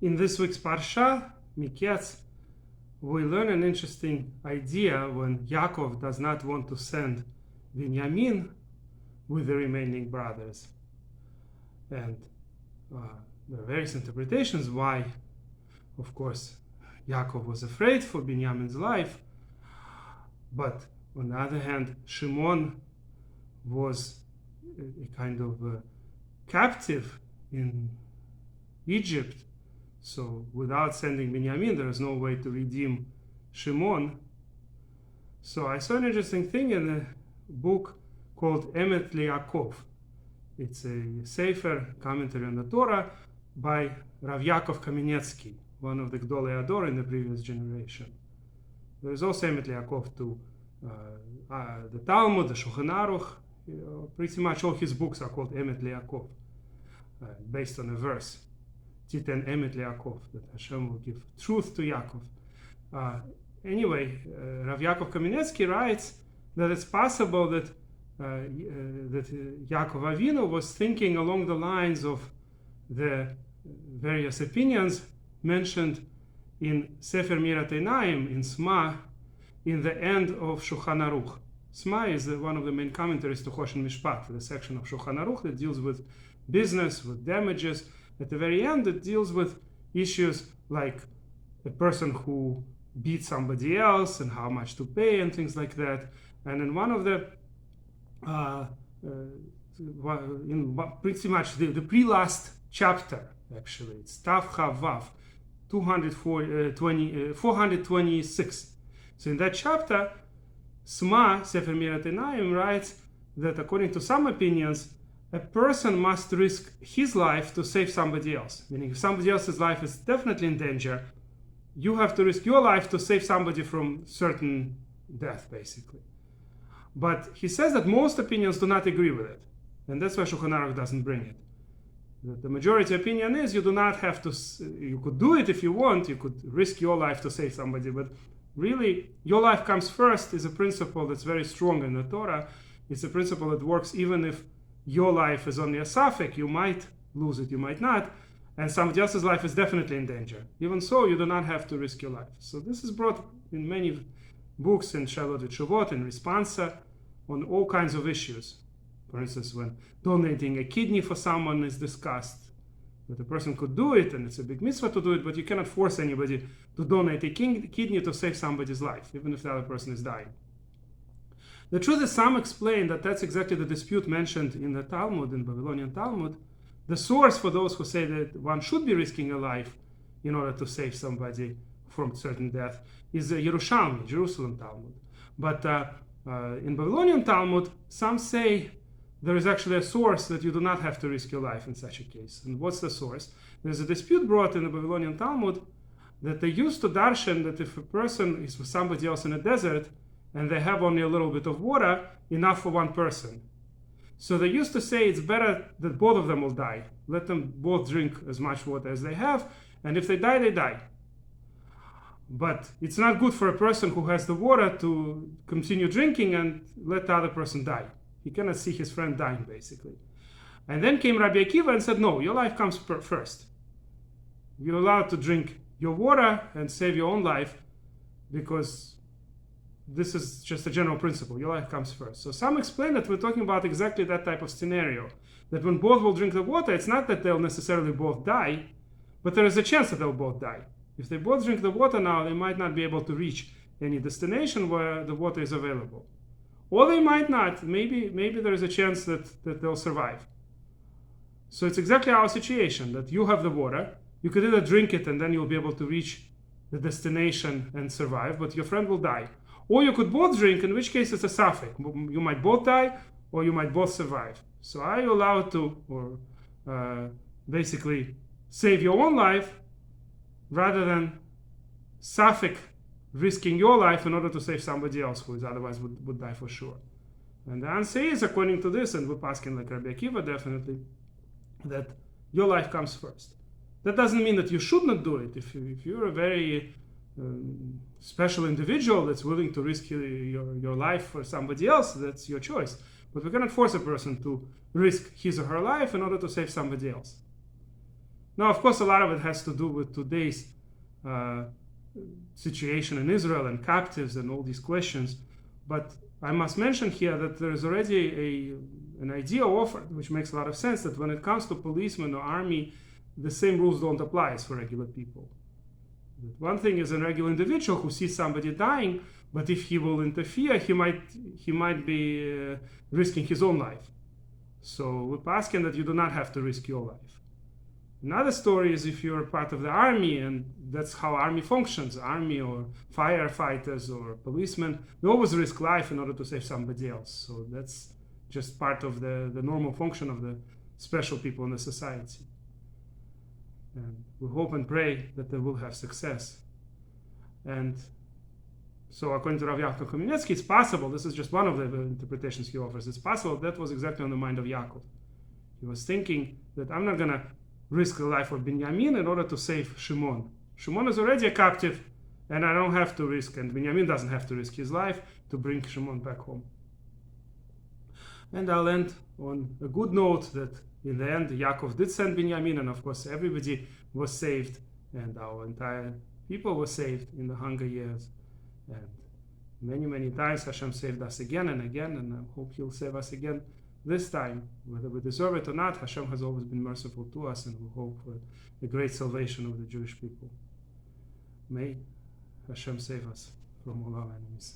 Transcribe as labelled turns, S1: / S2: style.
S1: In this week's Parsha, Miketz, we learn an interesting idea when Yaakov does not want to send Binyamin with the remaining brothers. And there are various interpretations why. Of course, Yaakov was afraid for Binyamin's life, but on the other hand, Shimon was a kind of captive in Egypt. So without sending Binyamin, there is no way to redeem Shimon. So I saw an interesting thing in a book called Rabbi Yakov. It's a sefer commentary on the Torah by Rabbi Yakov Kamenetsky, one of the Gdolei Ador in the previous generation. There is also Rabbi Yakov to the Talmud, the Shulchan Aruch. Pretty much all his books are called Rabbi Yakov, based on a verse. Titen Emet Yaakov, that Hashem will give truth to Yaakov. Anyway, Rabbi Yakov Kamenetsky writes that it's possible that Yaakov Avinu was thinking along the lines of the various opinions mentioned in Sefer Mirat Einayim, in Sma, in the end of Shulchan Aruch. Sma is one of the main commentaries to Choshen Mishpat, the section of Shulchan Aruch that deals with business, with damages. At the very end, it deals with issues like a person who beat somebody else and how much to pay and things like that. And in one of the, pretty much the pre-last chapter, actually, it's Tav Chavav, 426. So in that chapter, Sma, Sefer Mirat Einayim, writes that according to some opinions, a person must risk his life to save somebody else. Meaning, if somebody else's life is definitely in danger, you have to risk your life to save somebody from certain death, basically. But he says that most opinions do not agree with it. And that's why Shulchan Aruch doesn't bring it. The majority opinion is you do not have to, you could do it if you want, you could risk your life to save somebody, but really, your life comes first is a principle that's very strong in the Torah. It's a principle that works even if your life is only a suffix. You might lose it, you might not, and somebody else's life is definitely in danger. Even so, you do not have to risk your life. So this is brought in many books in Shalot V'Tshuvot, in Responsa, on all kinds of issues. For instance, when donating a kidney for someone is discussed, that a person could do it, and it's a big mitzvah to do it, but you cannot force anybody to donate a kidney to save somebody's life, even if the other person is dying. The truth is, some explain that that's exactly the dispute mentioned in the Talmud, in Babylonian Talmud. The source for those who say that one should be risking a life in order to save somebody from certain death is Yerushalmi, Jerusalem Talmud. But in Babylonian Talmud, some say there is actually a source that you do not have to risk your life in such a case. And what's the source? There's a dispute brought in the Babylonian Talmud that they used to darshan that if a person is with somebody else in a desert, and they have only a little bit of water, enough for one person. So they used to say it's better that both of them will die. Let them both drink as much water as they have, and if they die, they die. But it's not good for a person who has the water to continue drinking and let the other person die. He cannot see his friend dying, basically. And then came Rabbi Akiva and said, no, your life comes first. You're allowed to drink your water and save your own life, because this is just a general principle. Your life comes first. So some explain that we're talking about exactly that type of scenario. That when both will drink the water, it's not that they'll necessarily both die, but there is a chance that they'll both die. If they both drink the water now, they might not be able to reach any destination where the water is available. Or they might not. Maybe there is a chance that they'll survive. So it's exactly our situation, that you have the water. You could either drink it and then you'll be able to reach the destination and survive, but your friend will die. Or you could both drink, in which case it's a suffix. You might both die, or you might both survive. So are you allowed to, basically, save your own life, rather than suffix risking your life in order to save somebody else who is otherwise would die for sure? And the answer is, according to this, and we're asking like Rabbi Akiva definitely, that your life comes first. That doesn't mean that you should not do it. If you're a very special individual that's willing to risk your life for somebody else, that's your choice. But we cannot force a person to risk his or her life in order to save somebody else. Now, of course, a lot of it has to do with today's situation in Israel and captives and all these questions. But I must mention here that there is already an idea offered, which makes a lot of sense, that when it comes to policemen or army, the same rules don't apply as for regular people. One thing is a regular individual who sees somebody dying, but if he will interfere, he might be risking his own life. So we're asking that you do not have to risk your life. Another story is if you're part of the army, and that's how army functions. Army or firefighters or policemen, they always risk life in order to save somebody else. So that's just part of the normal function of the special people in the society. And we hope and pray that they will have success. And so according to Rabbi Yakov Kamenetsky, it's possible, this is just one of the interpretations he offers, it's possible that was exactly on the mind of Yaakov. He was thinking that I'm not going to risk the life of Binyamin in order to save Shimon. Shimon is already a captive, and I don't have to risk, and Binyamin doesn't have to risk his life to bring Shimon back home. And I'll end on a good note that in the end, Yaakov did send Binyamin, and of course everybody was saved, and our entire people was saved in the hunger years. And many, many times Hashem saved us again and again, and I hope He'll save us again this time. Whether we deserve it or not, Hashem has always been merciful to us, and we hope for the great salvation of the Jewish people. May Hashem save us from all our enemies.